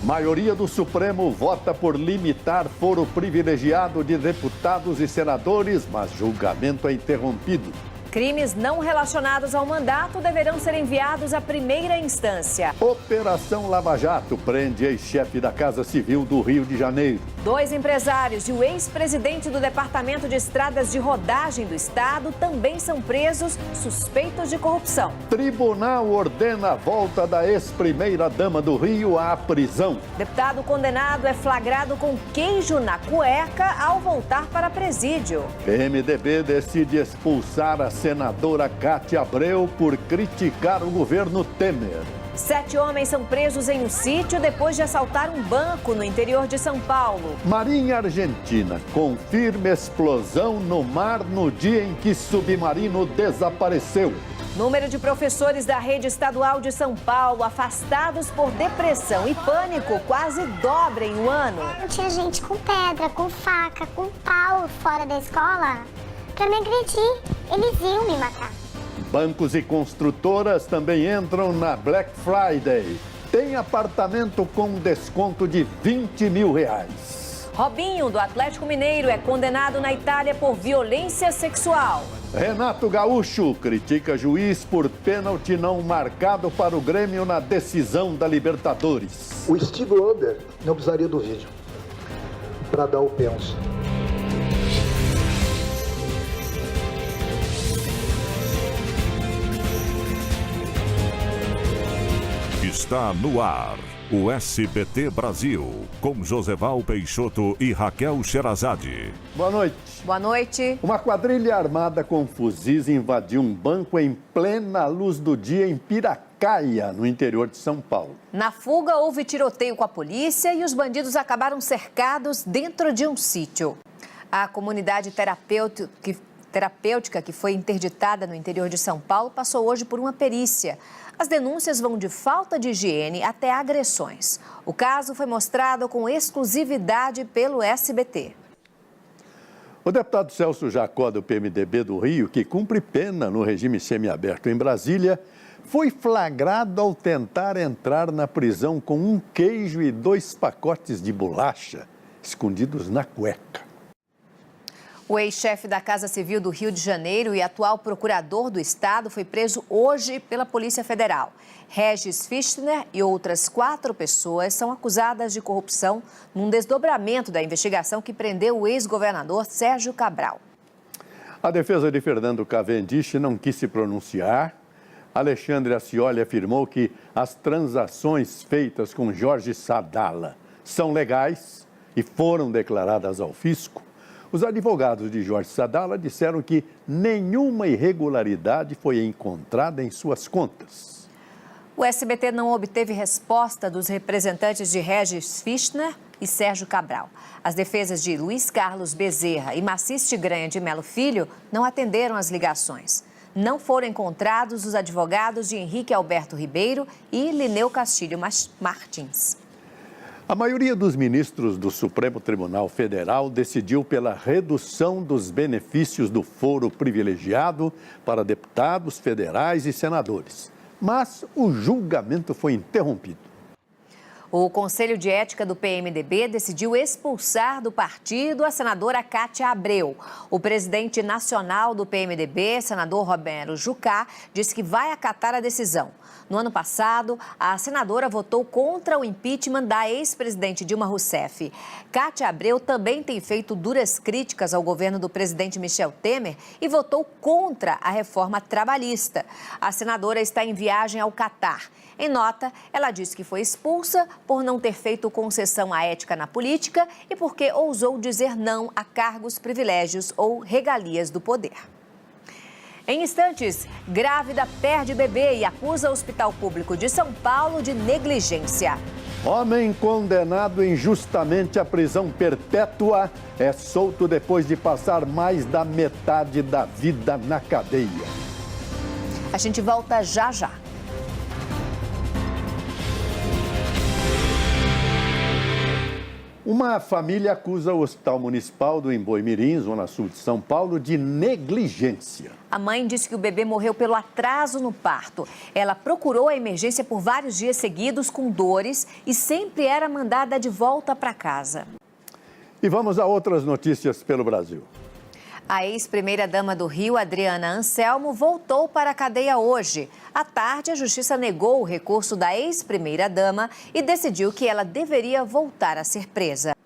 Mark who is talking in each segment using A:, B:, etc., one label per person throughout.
A: Maioria do Supremo vota por limitar foro privilegiado de deputados e senadores, mas julgamento é interrompido.
B: Crimes não relacionados ao mandato deverão ser enviados à primeira instância.
A: Operação Lava Jato prende ex-chefe da Casa Civil do Rio de Janeiro.
B: 2 empresários e o ex-presidente do Departamento de Estradas de Rodagem do Estado também são presos suspeitos de corrupção.
A: Tribunal ordena a volta da ex-primeira-dama do Rio à prisão.
B: Deputado condenado é flagrado com queijo na cueca ao voltar para presídio.
A: PMDB decide expulsar a senadora Cátia Abreu por criticar o governo Temer.
B: 7 homens são presos em um sítio depois de assaltar um banco no interior de São Paulo.
A: Marinha Argentina confirma explosão no mar no dia em que submarino desapareceu.
B: Número de professores da rede estadual de São Paulo afastados por depressão e pânico quase dobra em um ano.
C: Tinha gente com pedra, com faca, com pau fora da escola para me agredir. Eles iam me matar.
A: Bancos e construtoras também entram na Black Friday. Tem apartamento com desconto de R$20 mil.
B: Robinho, do Atlético Mineiro, é condenado na Itália por violência sexual.
A: Renato Gaúcho critica juiz por pênalti não marcado para o Grêmio na decisão da Libertadores.
D: O Steve Roder não precisaria do vídeo para dar o pênalti.
E: Está no ar o SBT Brasil, com Joseval Peixoto e Raquel Sherazade.
A: Boa noite.
B: Boa noite.
A: Uma quadrilha armada com fuzis invadiu um banco em plena luz do dia em Piracaia, no interior de São Paulo.
B: Na fuga, houve tiroteio com a polícia e os bandidos acabaram cercados dentro de um sítio. A comunidade terapêutica que foi interditada no interior de São Paulo passou hoje por uma perícia. As denúncias vão de falta de higiene até agressões. O caso foi mostrado com exclusividade pelo SBT.
A: O deputado Celso Jacó, do PMDB do Rio, que cumpre pena no regime semiaberto em Brasília, foi flagrado ao tentar entrar na prisão com um queijo e 2 pacotes de bolacha escondidos na cueca.
B: O ex-chefe da Casa Civil do Rio de Janeiro e atual procurador do Estado foi preso hoje pela Polícia Federal. Regis Fichtner e outras 4 pessoas são acusadas de corrupção num desdobramento da investigação que prendeu o ex-governador Sérgio Cabral.
A: A defesa de Fernando Cavendish não quis se pronunciar. Alexandre Ascioli afirmou que as transações feitas com Jorge Sadala são legais e foram declaradas ao fisco. Os advogados de Jorge Sadala disseram que nenhuma irregularidade foi encontrada em suas contas.
B: O SBT não obteve resposta dos representantes de Regis Fichtner e Sérgio Cabral. As defesas de Luiz Carlos Bezerra e Macis Tigranha de Melo Filho não atenderam as ligações. Não foram encontrados os advogados de Henrique Alberto Ribeiro e Lineu Castilho Martins.
A: A maioria dos ministros do Supremo Tribunal Federal decidiu pela redução dos benefícios do foro privilegiado para deputados federais e senadores. Mas o julgamento foi interrompido.
B: O Conselho de Ética do PMDB decidiu expulsar do partido a senadora Cátia Abreu. O presidente nacional do PMDB, senador Romero Jucá, disse que vai acatar a decisão. No ano passado, a senadora votou contra o impeachment da ex-presidente Dilma Rousseff. Cátia Abreu também tem feito duras críticas ao governo do presidente Michel Temer e votou contra a reforma trabalhista. A senadora está em viagem ao Catar. Em nota, ela disse que foi expulsa por não ter feito concessão à ética na política e porque ousou dizer não a cargos, privilégios ou regalias do poder. Em instantes, grávida perde bebê e acusa o Hospital Público de São Paulo de negligência.
A: Homem condenado injustamente à prisão perpétua é solto depois de passar mais da metade da vida na cadeia.
B: A gente volta já já.
A: Uma família acusa o Hospital Municipal do Emboimirim, zona sul de São Paulo, de negligência.
B: A mãe disse que o bebê morreu pelo atraso no parto. Ela procurou a emergência por vários dias seguidos com dores e sempre era mandada de volta para casa.
A: E vamos a outras notícias pelo Brasil.
B: A ex-primeira-dama do Rio, Adriana Anselmo, voltou para a cadeia hoje. À tarde, a Justiça negou o recurso da ex-primeira-dama e decidiu que ela deveria voltar a ser presa.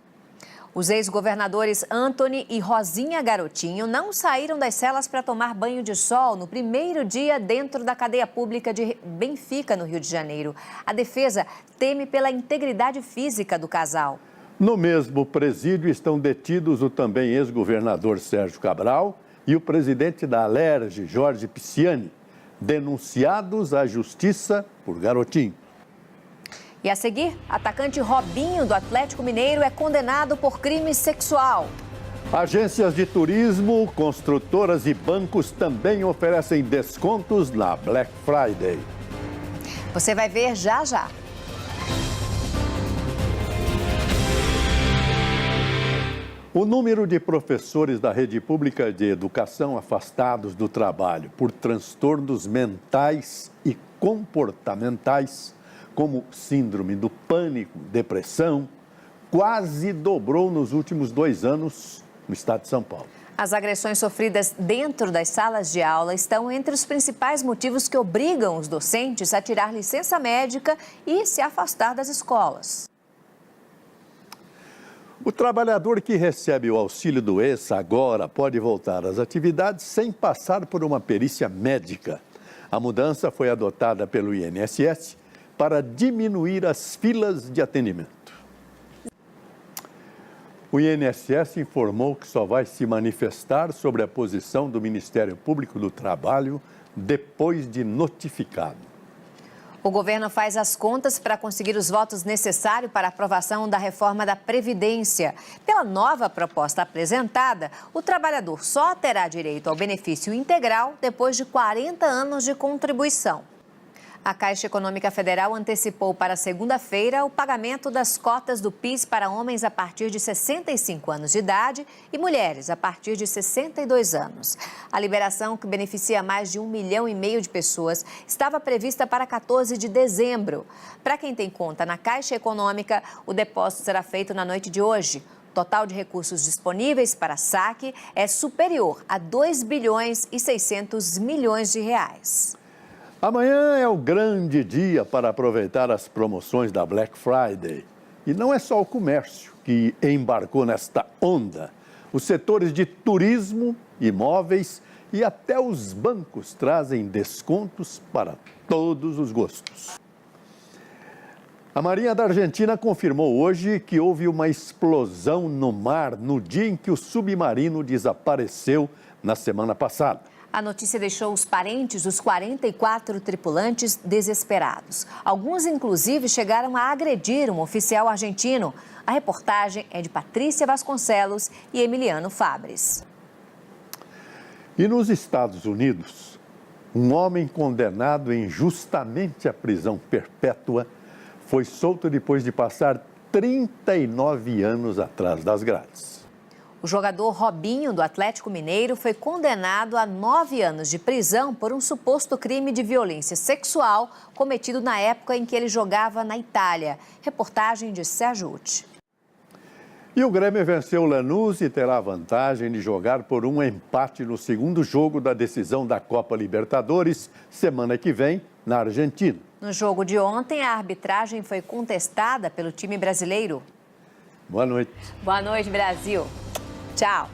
B: Os ex-governadores Antony e Rosinha Garotinho não saíram das celas para tomar banho de sol no primeiro dia dentro da cadeia pública de Benfica, no Rio de Janeiro. A defesa teme pela integridade física do casal.
A: No mesmo presídio estão detidos o também ex-governador Sérgio Cabral e o presidente da Alerj, Jorge Pisciani, denunciados à justiça por Garotinho.
B: E a seguir, atacante Robinho do Atlético Mineiro é condenado por crime sexual.
A: Agências de turismo, construtoras e bancos também oferecem descontos na Black Friday.
B: Você vai ver já já.
A: O número de professores da rede pública de educação afastados do trabalho por transtornos mentais e comportamentais, como síndrome do pânico, depressão, quase dobrou nos últimos 2 anos no estado de São Paulo.
B: As agressões sofridas dentro das salas de aula estão entre os principais motivos que obrigam os docentes a tirar licença médica e se afastar das escolas.
A: O trabalhador que recebe o auxílio doença agora pode voltar às atividades sem passar por uma perícia médica. A mudança foi adotada pelo INSS para diminuir as filas de atendimento. O INSS informou que só vai se manifestar sobre a posição do Ministério Público do Trabalho depois de notificado.
B: O governo faz as contas para conseguir os votos necessários para a aprovação da reforma da Previdência. Pela nova proposta apresentada, o trabalhador só terá direito ao benefício integral depois de 40 anos de contribuição. A Caixa Econômica Federal antecipou para segunda-feira o pagamento das cotas do PIS para homens a partir de 65 anos de idade e mulheres a partir de 62 anos. A liberação, que beneficia mais de 1,5 milhão de pessoas, estava prevista para 14 de dezembro. Para quem tem conta na Caixa Econômica, o depósito será feito na noite de hoje. O total de recursos disponíveis para saque é superior a 2 bilhões e 600 milhões de reais.
A: Amanhã é o grande dia para aproveitar as promoções da Black Friday. E não é só o comércio que embarcou nesta onda. Os setores de turismo, imóveis e até os bancos trazem descontos para todos os gostos. A Marinha da Argentina confirmou hoje que houve uma explosão no mar no dia em que o submarino desapareceu na semana passada.
B: A notícia deixou os parentes dos 44 tripulantes desesperados. Alguns, inclusive, chegaram a agredir um oficial argentino. A reportagem é de Patrícia Vasconcelos e Emiliano Fabres.
A: E nos Estados Unidos, um homem condenado injustamente à prisão perpétua foi solto depois de passar 39 anos atrás das grades.
B: O jogador Robinho, do Atlético Mineiro, foi condenado a 9 anos de prisão por um suposto crime de violência sexual cometido na época em que ele jogava na Itália. Reportagem de Sérgio Uti.
A: E o Grêmio venceu o Lanús e terá a vantagem de jogar por um empate no segundo jogo da decisão da Copa Libertadores, semana que vem, na Argentina.
B: No jogo de ontem, a arbitragem foi contestada pelo time brasileiro.
A: Boa noite.
B: Boa noite, Brasil. Tchau.